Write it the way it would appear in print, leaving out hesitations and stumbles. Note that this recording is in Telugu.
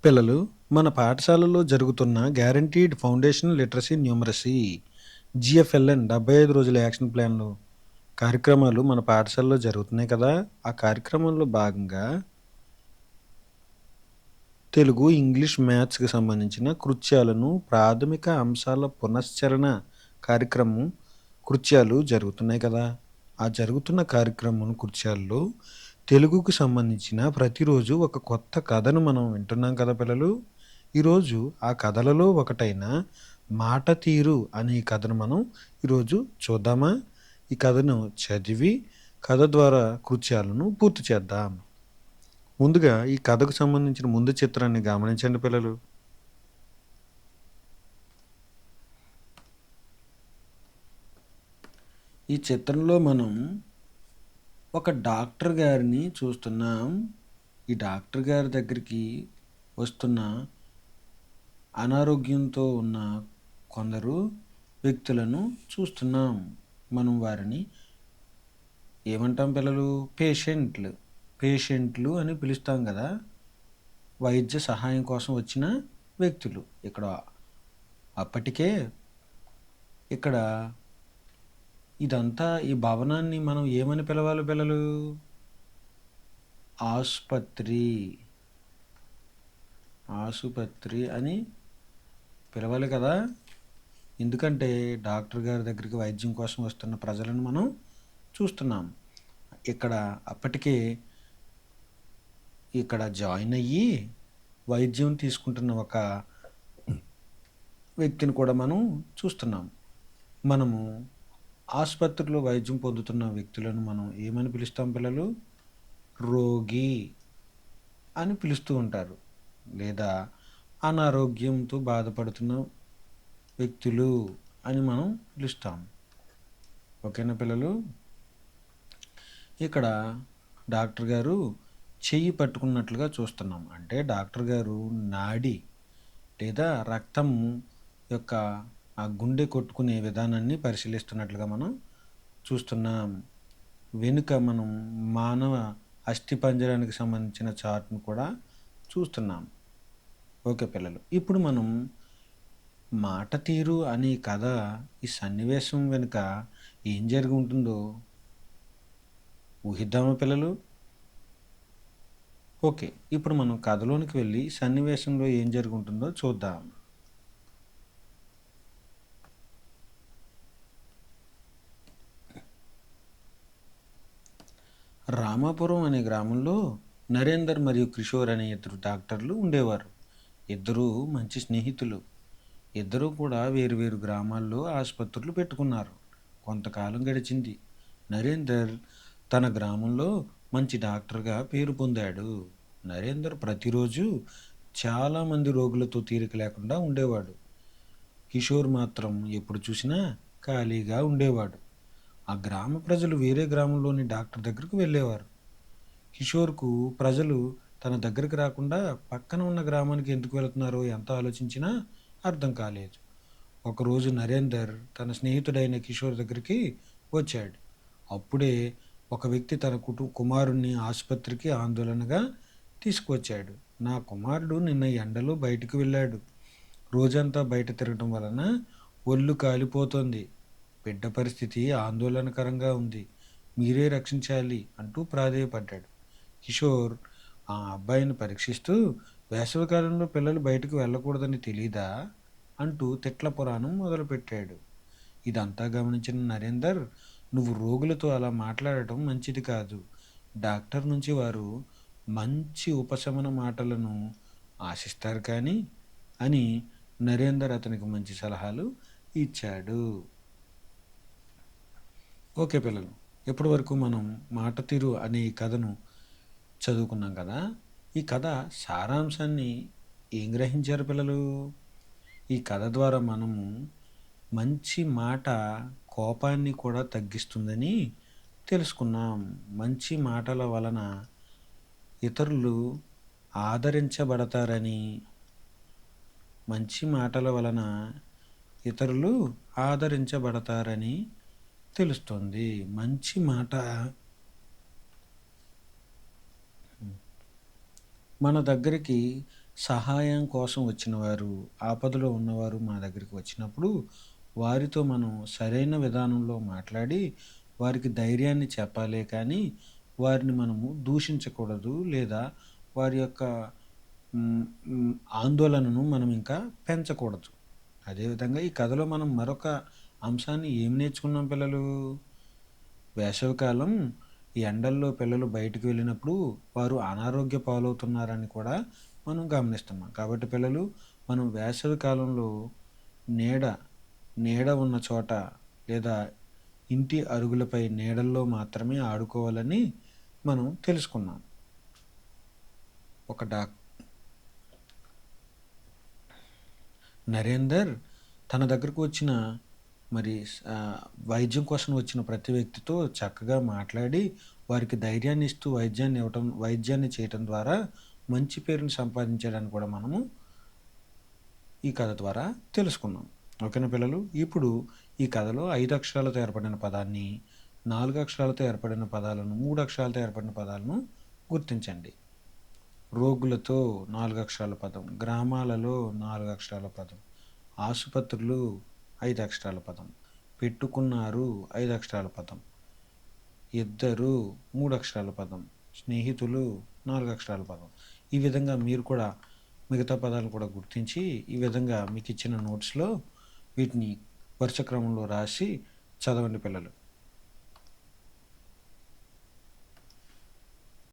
పిల్లలు, మన పాఠశాలలో జరుగుతున్న గ్యారంటీడ్ ఫౌండేషన్ లిటరసీ న్యూమరసీ జిఎఫ్ఎల్ఎన్ 75 రోజుల యాక్షన్ ప్లాన్లు కార్యక్రమాలు మన పాఠశాలలో జరుగుతున్నాయి కదా. ఆ కార్యక్రమంలో భాగంగా తెలుగు, ఇంగ్లీష్, మ్యాథ్స్కి సంబంధించిన కృత్యాలను ప్రాథమిక అంశాల పునశ్చరణ కార్యక్రమం కృత్యాలు జరుగుతున్నాయి కదా. ఆ జరుగుతున్న కార్యక్రమం కృత్యాల్లో తెలుగుకు సంబంధించిన ప్రతిరోజు ఒక కొత్త కథను మనం వింటున్నాం కదా పిల్లలు. ఈరోజు ఆ కథలలో ఒకటైన మాట తీరు అనే కథను మనం ఈరోజు చూద్దామా? ఈ కథను చదివి కథ ద్వారా కృత్యాలను పూర్తి చేద్దాం. ముందుగా ఈ కథకు సంబంధించిన ముందు చిత్రాన్ని గమనించండి పిల్లలు. ఈ చిత్రంలో మనం ఒక డాక్టర్ గారిని చూస్తున్నాం. ఈ డాక్టర్ గారి దగ్గరికి వస్తున్న అనారోగ్యంతో ఉన్న కొందరు వ్యక్తులను చూస్తున్నాం. మనం వారిని ఏమంటాం పిల్లలు? పేషెంట్లు అని పిలుస్తాం కదా. వైద్య సహాయం కోసం వచ్చిన వ్యక్తులు. అప్పటికే ఇక్కడ ఇదంతా ఈ భవనాన్ని మనం ఏమని పిలవాలి పిల్లలు? ఆసుపత్రి అని పిలవాలి కదా. ఎందుకంటే డాక్టర్ గారి దగ్గరికి వైద్యం కోసం వస్తున్న ప్రజలను మనం చూస్తున్నాం. అప్పటికే ఇక్కడ జాయిన్ అయ్యి వైద్యం తీసుకుంటున్న ఒక వ్యక్తిని కూడా మనం చూస్తున్నాం. మనము ఆసుపత్రిలో వైద్యం పొందుతున్న వ్యక్తులను మనం ఏమని పిలుస్తాం పిల్లలు? రోగి అని పిలుస్తూ ఉంటారు, లేదా అనారోగ్యంతో బాధపడుతున్న వ్యక్తులు అని మనం పిలుస్తాం. ఓకేనా పిల్లలు? ఇక్కడ డాక్టర్ గారు చెయ్యి పట్టుకున్నట్లుగా చూస్తున్నాం. అంటే డాక్టర్ గారు నాడి లేదా రక్తం యొక్క ఆ గుండె కొట్టుకునే విధానాన్ని పరిశీలిస్తున్నట్లుగా మనం చూస్తున్నాం. వెనుక మనం మానవ అస్థిపంజరానికి సంబంధించిన చార్ట్ను కూడా చూస్తున్నాం. ఓకే పిల్లలు, ఇప్పుడు మనం మాట తీరు అనే కథ ఈ సన్నివేశం వెనుక ఏం జరిగి ఉంటుందో ఊహిద్దామా పిల్లలు? ఓకే, ఇప్పుడు మనం కథలోనికి వెళ్ళి సన్నివేశంలో ఏం జరిగి ఉంటుందో చూద్దాం. రామాపురం అనే గ్రామంలో నరేందర్ మరియు కిషోర్ అనే ఇద్దరు డాక్టర్లు ఉండేవారు. ఇద్దరూ మంచి స్నేహితులు. ఇద్దరూ కూడా వేరువేరు గ్రామాల్లో ఆసుపత్రులు పెట్టుకున్నారు. కొంతకాలం గడిచింది. నరేందర్ తన గ్రామంలో మంచి డాక్టర్గా పేరు పొందాడు. నరేందర్ ప్రతిరోజు చాలామంది రోగులతో తీరిక లేకుండా ఉండేవాడు. కిషోర్ మాత్రం ఎప్పుడు చూసినా ఖాళీగా ఉండేవాడు. ఆ గ్రామ ప్రజలు వేరే గ్రామంలోని డాక్టర్ దగ్గరకు వెళ్ళేవారు. కిషోర్కు ప్రజలు తన దగ్గరికి రాకుండా పక్కన ఉన్న గ్రామానికి ఎందుకు వెళుతున్నారో ఎంత ఆలోచించినా అర్థం కాలేదు. ఒకరోజు నరేందర్ తన స్నేహితుడైన కిషోర్ దగ్గరికి వచ్చాడు. అప్పుడే ఒక వ్యక్తి తన కుమారుణ్ణి ఆసుపత్రికి ఆందోళనగా తీసుకువచ్చాడు. నా కుమారుడు నిన్న ఎండలో బయటికి వెళ్ళాడు. రోజంతా బయట తిరగడం వలన ఒళ్ళు కాలిపోతోంది. బిడ్డ పరిస్థితి ఆందోళనకరంగా ఉంది. మీరే రక్షించాలి అంటూ ప్రాధేయపడ్డాడు. కిషోర్ ఆ అబ్బాయిని పరీక్షిస్తూ, వేసవికాలంలో పిల్లలు బయటకు వెళ్ళకూడదని తెలీదా అంటూ తిట్ల పురాణం మొదలుపెట్టాడు. ఇదంతా గమనించిన నరేందర్, నువ్వు రోగులతో అలా మాట్లాడటం మంచిది కాదు. డాక్టర్ నుంచి వారు మంచి ఉపశమన మాటలను ఆశిస్తారు అని నరేందర్ అతనికి మంచి సలహాలు ఇచ్చాడు. ఓకే పిల్లలు, ఇప్పటి వరకు మనం మాట తీరు అనే ఈ కథను చదువుకున్నాం కదా. ఈ కథ సారాంశాన్ని ఏం గ్రహించారు పిల్లలు? ఈ కథ ద్వారా మనము మంచి మాట కోపాన్ని కూడా తగ్గిస్తుందని తెలుసుకున్నాం. మంచి మాటల వలన ఇతరులు ఆదరించబడతారని తెలుస్తుంది. మంచి మాట మన దగ్గరికి సహాయం కోసం వచ్చిన వారు, ఆపదలో ఉన్నవారు మా దగ్గరికి వచ్చినప్పుడు, వారితో మనం సరైన విధానంలో మాట్లాడి, వారికి ధైర్యాన్ని చెప్పాలే కానీ, వారిని మనము దూషించకూడదు. లేదా వారి యొక్క హ్మ్, హ్మ్, ఆందోళనను మనం ఇంకా పెంచకూడదు. అదేవిధంగా ఈ కథలో మనం మరొక అంశాన్ని ఏం నేర్చుకున్నాం పిల్లలు? వేసవికాలం ఈ ఎండల్లో పిల్లలు బయటికి వెళ్ళినప్పుడు వారు అనారోగ్య పాలవుతున్నారని కూడా మనం గమనిస్తున్నాం. కాబట్టి పిల్లలు మనం వేసవి కాలంలో నీడ నీడ ఉన్న చోట లేదా ఇంటి అరుగులపై నీడల్లో మాత్రమే ఆడుకోవాలని మనం తెలుసుకున్నాం. ఒక నరేందర్ తన దగ్గరకు వచ్చిన మరి వైద్యం కోసం వచ్చిన ప్రతి వ్యక్తితో చక్కగా మాట్లాడి వారికి ధైర్యాన్ని ఇస్తూ వైద్యాన్ని చేయటం ద్వారా మంచి పేరుని సంపాదించడానికి కూడా మనము ఈ కథ ద్వారా తెలుసుకున్నాం. ఓకేనా పిల్లలు? ఇప్పుడు ఈ కథలో 5 అక్షరాలతో ఏర్పడిన పదాన్ని, 4 అక్షరాలతో ఏర్పడిన పదాలను, 3 అక్షరాలతో ఏర్పడిన పదాలను గుర్తించండి. రోగులతో 4 అక్షరాల పదం, గ్రామాలలో 4 అక్షరాల పదం, ఆసుపత్రులు 5 అక్షరాల పదం, పెట్టుకున్నారు 5 అక్షరాల పదం, ఇద్దరు 3 అక్షరాల పదం, స్నేహితులు 4 అక్షరాల పదం. ఈ విధంగా మీరు కూడా మిగతా పదాలు కూడా గుర్తించి ఈ విధంగా మీకు ఇచ్చిన నోట్స్లో వీటిని వరుస క్రమంలో రాసి చదవండి పిల్లలు.